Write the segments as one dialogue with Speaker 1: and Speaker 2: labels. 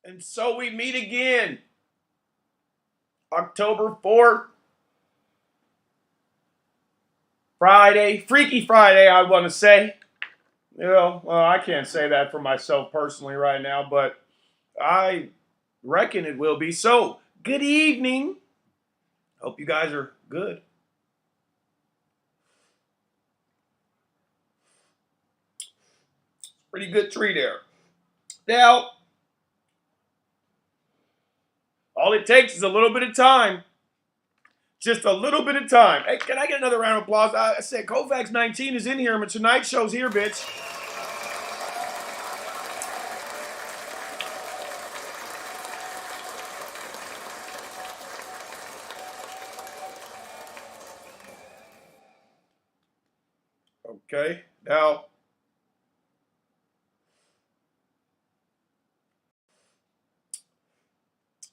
Speaker 1: And so we meet again. October 4th, Friday, Freaky Friday, I want to say. Well, I can't say that for myself personally right now, but I reckon it will be. So, good evening. Hope you guys are good. Pretty good tree there. Now, all it takes is a little bit of time. Just a little bit of time. Hey, can I get another round of applause? I said Kovacs 19 is in here. My Tonight Show's here, bitch. Okay, now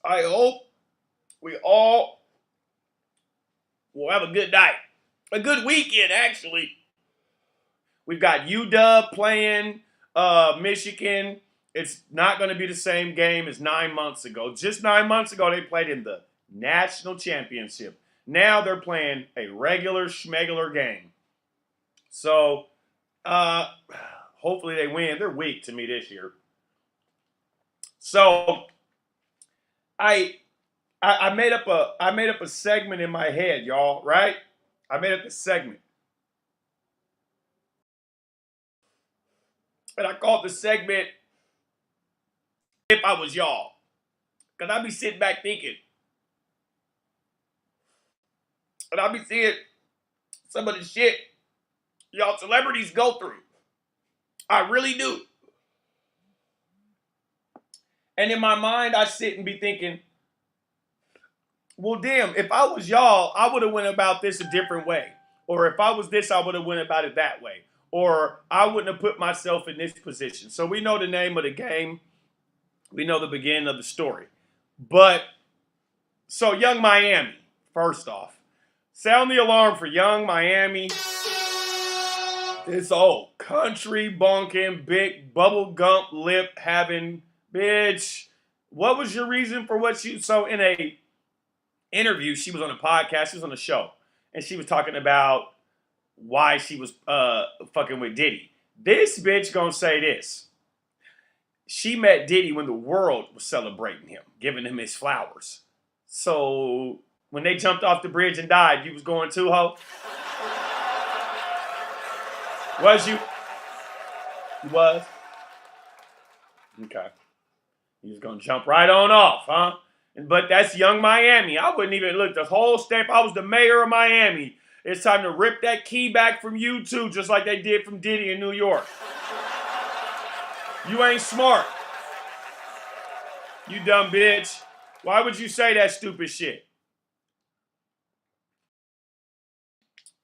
Speaker 1: I hope we all will have a good night. A good weekend, actually. We've got UW playing Michigan. It's not going to be the same game as 9 months ago. Just 9 months ago, they played in the national championship. Now they're playing a regular schmegular game. So, hopefully they win. They're weak to me this year. So, I made up a segment in my head, y'all. Right? I made up a segment, and I called the segment "If I Was Y'all," because I be sitting back thinking, and I be seeing some of the shit y'all celebrities go through. I really do. And in my mind, I sit and be thinking, well, damn, if I was y'all, I would have went about this a different way. Or if I was this, I would have went about it that way. Or I wouldn't have put myself in this position. So we know the name of the game. We know the beginning of the story. But, so Young Miami, first off. Sound the alarm for Young Miami. This old country bonking, big bubble gump lip having bitch. What was your reason for what you, so in a interview, she was on a podcast, she was on a show, and she was talking about why she was fucking with Diddy. This bitch gonna say this. She met Diddy when the world was celebrating him, giving him his flowers. So when they jumped off the bridge and died, you was going too, ho? Was you? You was? Okay. You was gonna jump right on off, huh? But that's Young Miami. I wouldn't even look the whole step. I was the mayor of Miami. It's time to rip that key back from you too, just like they did from Diddy in New York. You ain't smart. You dumb bitch. Why would you say that stupid shit?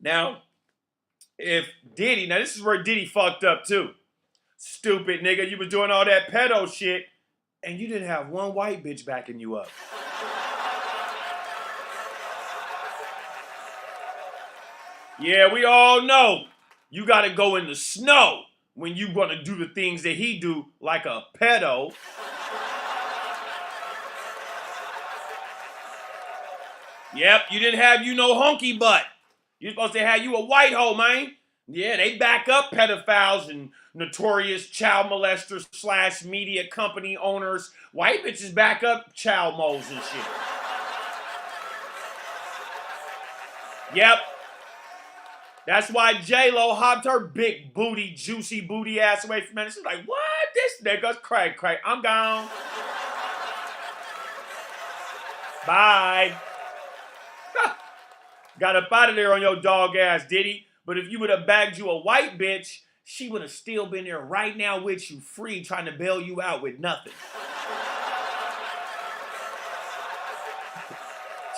Speaker 1: Now, if Diddy, now this is where Diddy fucked up too. Stupid nigga, you was doing all that pedo shit and you didn't have one white bitch backing you up. Yeah, we all know you gotta go in the snow when you wanna do the things that he do like a pedo. Yep, you didn't have you no honky butt. You're supposed to have you a white hoe, man. Yeah, they back up pedophiles and notorious child molesters / media company owners. White bitches back up child moles and shit. Yep. That's why J-Lo hopped her big booty, juicy booty ass away from me. She's like, what? This nigga's cray. I'm gone. Bye. Got up out of there on your dog ass, Diddy. But if you would have bagged you a white bitch, she would have still been there right now with you, free, trying to bail you out with nothing.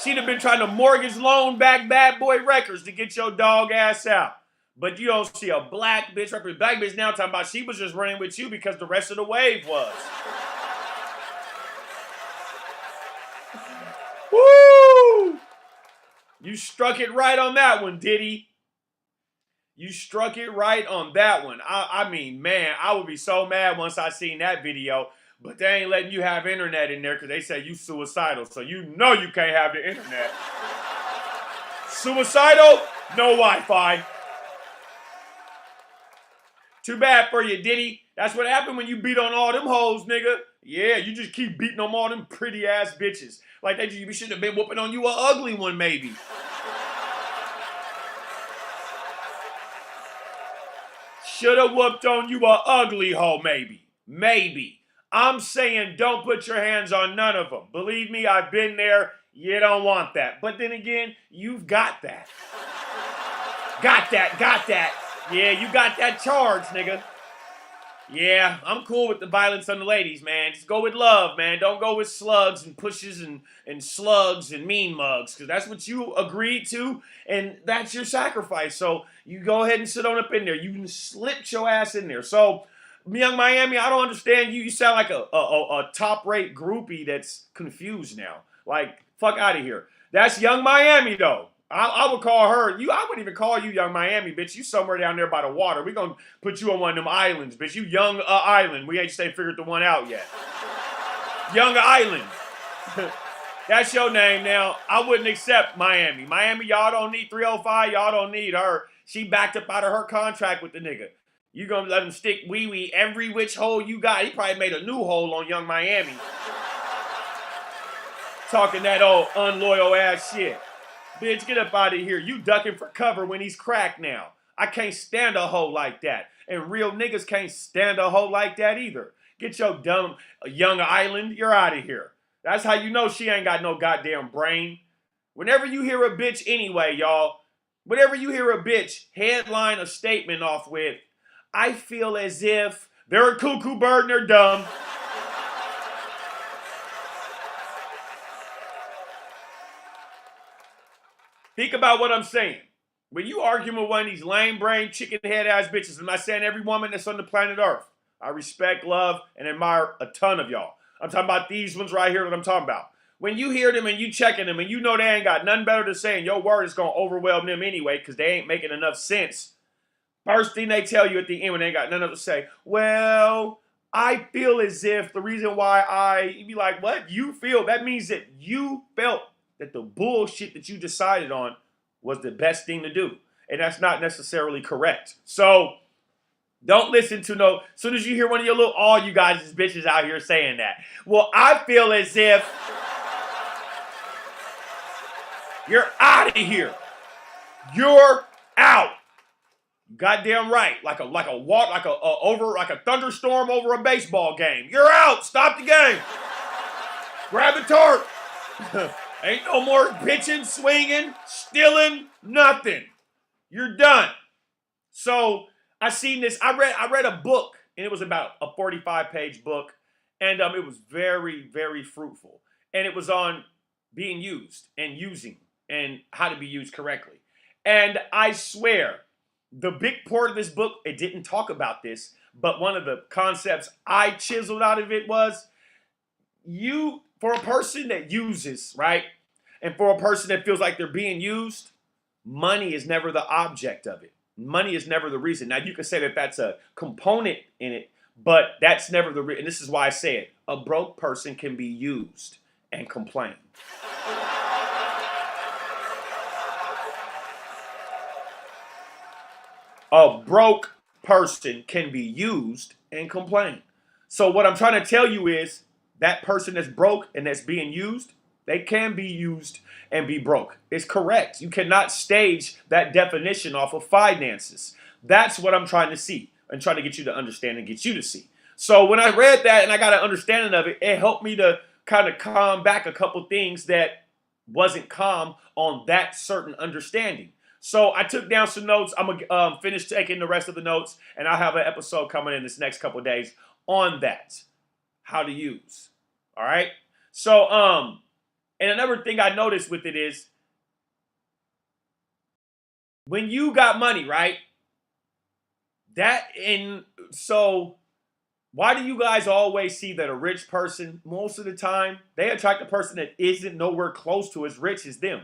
Speaker 1: She'd have been trying to mortgage loan back Bad Boy Records to get your dog ass out. But you don't see a black bitch, black bitch now talking about she was just running with you because the rest of the wave was. Woo! You struck it right on that one, Diddy. You struck it right on that one. I mean, man, I would be so mad once I seen that video. But they ain't letting you have internet in there because they say you suicidal. So you know you can't have the internet. Suicidal? No Wi-Fi. Too bad for you, Diddy. That's what happened when you beat on all them hoes, nigga. Yeah, you just keep beating on all them pretty ass bitches. Like you should have been whooping on you an ugly one, maybe. Should have whooped on you a ugly hoe, maybe. Maybe. I'm saying don't put your hands on none of them. Believe me, I've been there. You don't want that. But then again, you've got that. Got that. Yeah, you got that charge, nigga. Yeah, I'm cool with the violence on the ladies, man. Just go with love, man. Don't go with slugs and pushes and slugs and mean mugs, because that's what you agreed to, and that's your sacrifice. So you go ahead and sit on up in there. You can slip your ass in there. So, Young Miami, I don't understand you. You sound like a top-rate groupie that's confused now. Like, fuck out of here. That's Young Miami, though. I would call her, I wouldn't even call you Young Miami, bitch. You somewhere down there by the water. We're going to put you on one of them islands, bitch. You Young Island. We ain't figured the one out yet. Young Island. That's your name now. I wouldn't accept Miami. Miami, y'all don't need 305. Y'all don't need her. She backed up out of her contract with the nigga. You going to let him stick wee-wee every which hole you got. He probably made a new hole on Young Miami. Talking that old unloyal ass shit. Bitch, get up out of here. You ducking for cover when he's cracked now. I can't stand a hoe like that. And real niggas can't stand a hoe like that either. Get your dumb Young Island. You're out of here. That's how you know she ain't got no goddamn brain. Whenever you hear a bitch anyway, y'all, whenever you hear a bitch headline a statement off with, I feel as if they're a cuckoo bird and they're dumb. Think about what I'm saying. When you argue with one of these lame brain, chicken head ass bitches, I'm not saying every woman that's on the planet Earth. I respect, love, and admire a ton of y'all. I'm talking about these ones right here that I'm talking about. When you hear them and you checking them and you know they ain't got nothing better to say and your word is going to overwhelm them anyway because they ain't making enough sense. First thing they tell you at the end when they ain't got nothing else to say, well, I feel as if the reason why you be like, what? You feel? That means that you felt that the bullshit that you decided on was the best thing to do. And that's not necessarily correct. So don't listen to as soon as you hear one of your all you guys is bitches out here saying that. Well, I feel as if you're out of here. You're out. Goddamn right. Like a thunderstorm over a baseball game. You're out. Stop the game. Grab the tarp. Ain't no more bitching, swinging, stealing, nothing. You're done. So I seen this. I read a book, and it was about a 45-page book, and it was very, very fruitful. And it was on being used and using and how to be used correctly. And I swear, the big part of this book, it didn't talk about this, but one of the concepts I chiseled out of it was for a person that uses, right? And for a person that feels like they're being used, money is never the object of it. Money is never the reason. Now, you can say that that's a component in it, but that's never the reason. And this is why I say it. A broke person can be used and complain. A broke person can be used and complain. So what I'm trying to tell you is that person that's broke and that's being used, they can be used and be broke. It's correct. You cannot stage that definition off of finances. That's what I'm trying to see and trying to get you to understand and get you to see. So when I read that and I got an understanding of it, it helped me to kind of calm back a couple things that wasn't calm on that certain understanding. So I took down some notes. I'm going to finish taking the rest of the notes, and I'll have an episode coming in this next couple of days on that, how to use. All right? So, and another thing I noticed with it is when you got money, right? So why do you guys always see that a rich person, most of the time, they attract a person that isn't nowhere close to as rich as them?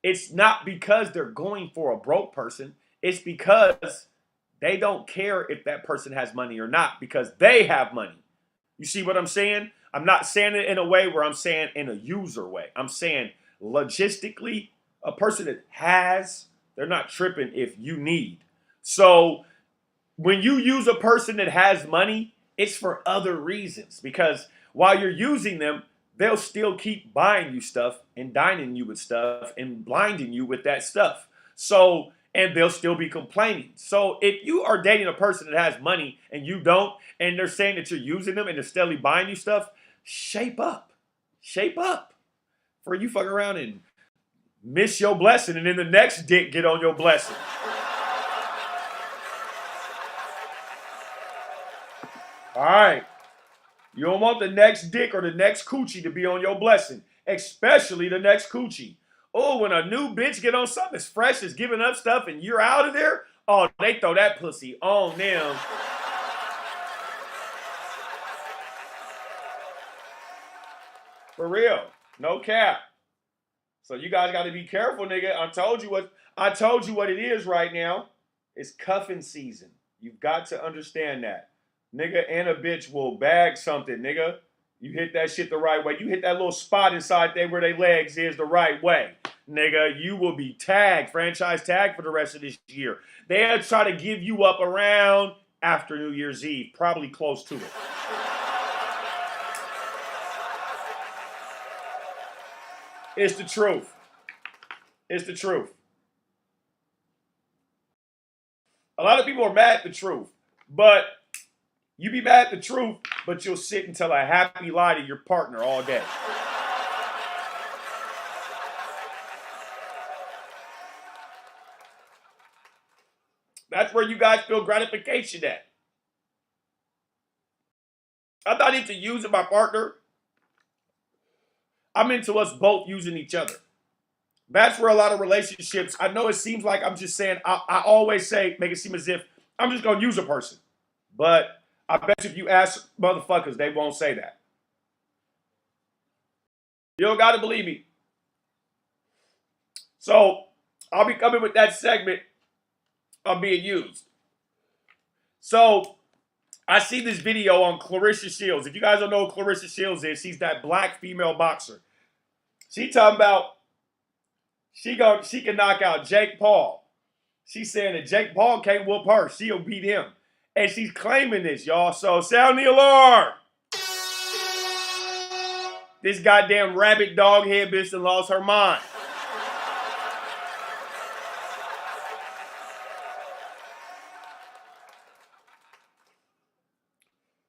Speaker 1: It's not because they're going for a broke person. It's because they don't care if that person has money or not because they have money. You see what I'm saying? I'm not saying it in a way where I'm saying in a user way. I'm saying logistically, a person that has, they're not tripping if you need. So when you use a person that has money, it's for other reasons. Because while you're using them, they'll still keep buying you stuff and dining you with stuff and blinding you with that stuff. So, and they'll still be complaining. So if you are dating a person that has money and you don't, and they're saying that you're using them and they're steadily buying you stuff, shape up. Shape up. For you fuck around and miss your blessing and then the next dick get on your blessing. All right. You don't want the next dick or the next coochie to be on your blessing, especially the next coochie. Oh, when a new bitch get on something as fresh as giving up stuff and you're out of there, oh, they throw that pussy on them. For real. No cap. So you guys got to be careful, nigga. I told you what it is right now. It's cuffing season. You've got to understand that. Nigga and a bitch will bag something, nigga. You hit that shit the right way. You hit that little spot inside there where their legs is the right way. Nigga, you will be tagged, franchise tagged for the rest of this year. They'll try to give you up around after New Year's Eve, probably close to it. It's the truth. It's the truth. A lot of people are mad at the truth, but you be mad at the truth, but you'll sit and tell a happy lie to your partner all day. That's where you guys feel gratification at. I'm not into using my partner. I'm into us both using each other. That's where a lot of relationships, I know it seems like I'm just saying, I always say, make it seem as if I'm just going to use a person. But I bet you if you ask motherfuckers, they won't say that. You don't got to believe me. So I'll be coming with that segment of being used. So I see this video on Clarissa Shields. If you guys don't know who Clarissa Shields is, she's that black female boxer. She talking about she can knock out Jake Paul. She's saying that Jake Paul can't whoop her. She'll beat him. And she's claiming this, y'all. So sound the alarm. This goddamn rabbit dog head bitch that lost her mind.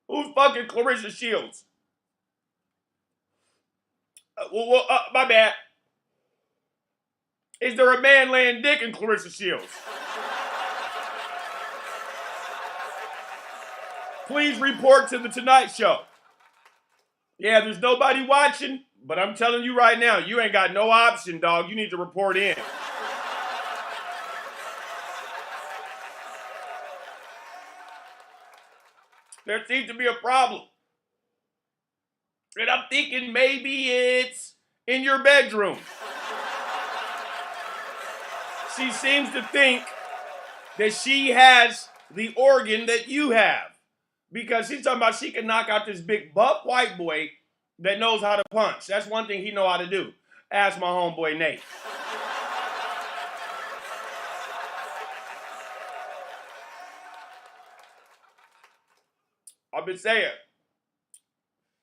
Speaker 1: Who's fucking Clarissa Shields? My bad. Is there a man laying dick in Clarissa Shields? Please report to the Tonight Show. Yeah, there's nobody watching, but I'm telling you right now, you ain't got no option, dog. You need to report in. There seems to be a problem. And I'm thinking maybe it's in your bedroom. She seems to think that she has the organ that you have. Because she's talking about she can knock out this big buff white boy that knows how to punch. That's one thing he know how to do. Ask my homeboy Nate. I've been saying,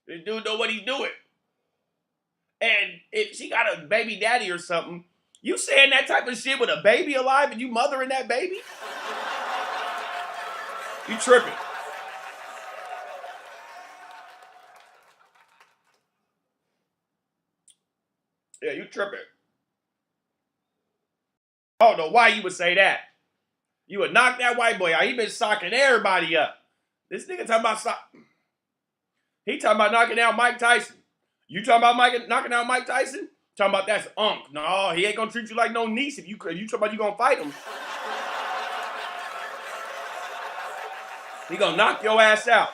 Speaker 1: this dude know what he's doing. And if she got a baby daddy or something, you saying that type of shit with a baby alive and you mothering that baby? You tripping. Yeah, you tripping. I don't know why you would say that. You would knock that white boy out. He been socking everybody up. This nigga talking about he talking about knocking out Mike Tyson. You talking about knocking out Mike Tyson? Talking about that's unk. No, he ain't gonna treat you like no niece if you talking about you gonna fight him. He gonna knock your ass out.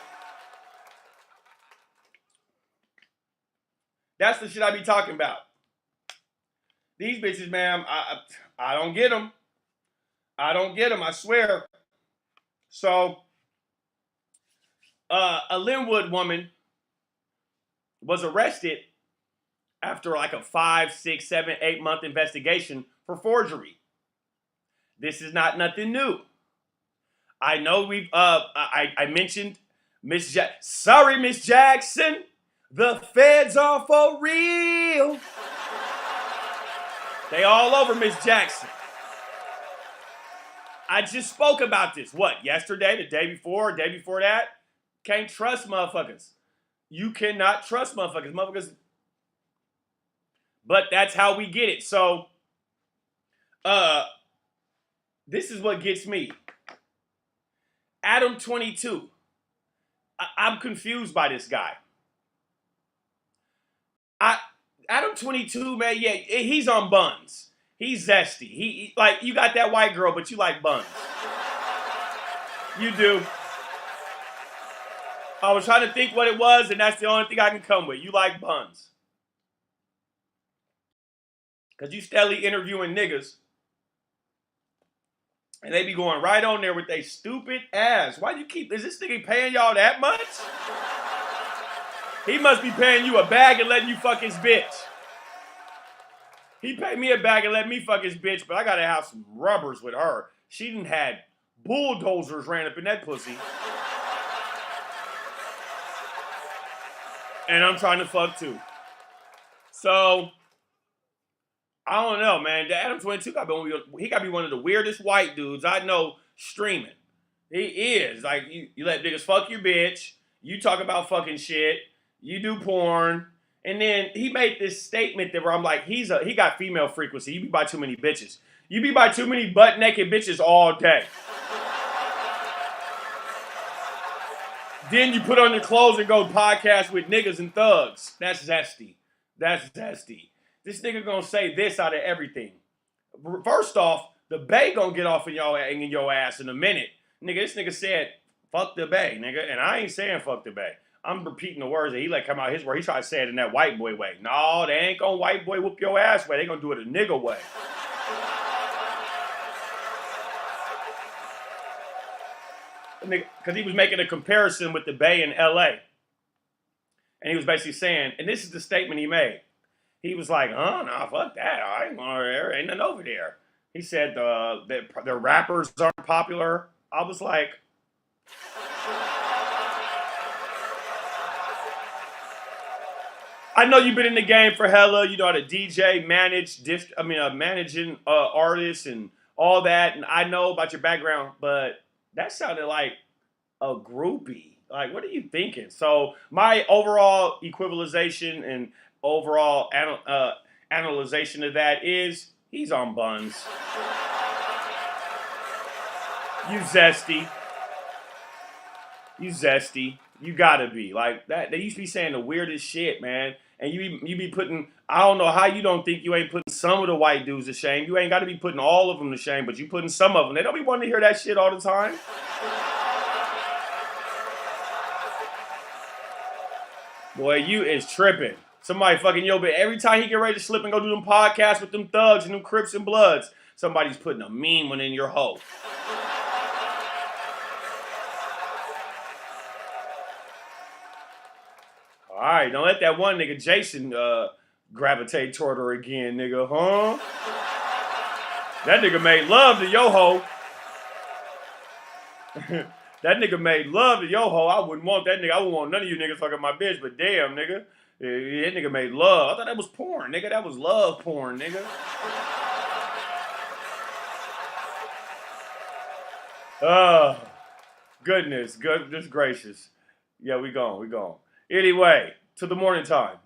Speaker 1: That's the shit I be talking about. These bitches, man, I don't get them. I don't get them, I swear. So, a Linwood woman was arrested after like a 5, 6, 7, 8 month investigation for forgery. This is not nothing new. I know I mentioned Miss sorry, Miss Jackson, the feds are for real. They all over Miss Jackson. I just spoke about this. What, yesterday, the day before that? Can't trust motherfuckers. You cannot trust motherfuckers. But that's how we get it. So, this is what gets me. Adam 22. I'm confused by this guy. Adam 22, man, yeah, he's on buns. He's zesty. He like, you got that white girl, but you like buns. You do. I was trying to think what it was, and that's the only thing I can come with. You like buns. Because you steadily interviewing niggas, and they be going right on there with they stupid ass. Why you keep, is this nigga paying y'all that much? He must be paying you a bag and letting you fuck his bitch. He paid me a bag and let me fuck his bitch, but I gotta have some rubbers with her. She done had bulldozers ran up in that pussy. And I'm trying to fuck too. So, I don't know, man. The Adam 22 he got to be one of the weirdest white dudes I know streaming. He is. Like, you let niggas fuck your bitch. You talk about fucking shit. You do porn. And then he made this statement that where I'm like, he got female frequency. You be by too many bitches. You be by too many butt naked bitches all day. Then you put on your clothes and go podcast with niggas and thugs. That's zesty. That's zesty. This nigga gonna say this out of everything. First off, the bae gonna get off in your ass in a minute. Nigga, this nigga said, fuck the bae, nigga. And I ain't saying fuck the bae. I'm repeating the words that he let come out his word. He tried to say it in that white boy way. No, they ain't gonna white boy whoop your ass way. They gonna do it a nigga way. Because he was making a comparison with the Bay in L.A. And he was basically saying, and this is the statement he made. He was like, nah, fuck that. I ain't going there. Ain't nothing over there. He said the rappers aren't popular. I was like, I know you've been in the game for hella. You know how to DJ, managing artists and all that. And I know about your background, but that sounded like a groupie. Like, what are you thinking? So my overall equivalization and overall analyzation of that is he's on buns. You zesty. You zesty. You gotta be. Like, that. They used to be saying the weirdest shit, man. And you be putting, I don't know how you don't think you ain't putting some of the white dudes to shame. You ain't got to be putting all of them to shame, but you putting some of them. They don't be wanting to hear that shit all the time. Boy, you is tripping. Somebody fucking but every time he get ready to slip and go do them podcasts with them thugs and them Crips and Bloods, somebody's putting a mean one in your hole. All right, don't let that one nigga Jason gravitate toward her again, nigga, huh? That nigga made love to yo ho. That nigga made love to yo ho. I wouldn't want that nigga. I wouldn't want none of you niggas fucking my bitch, but damn, nigga. That nigga made love. I thought that was porn, nigga. That was love porn, nigga. Oh, goodness gracious. Yeah, we gone. Anyway, to the morning time.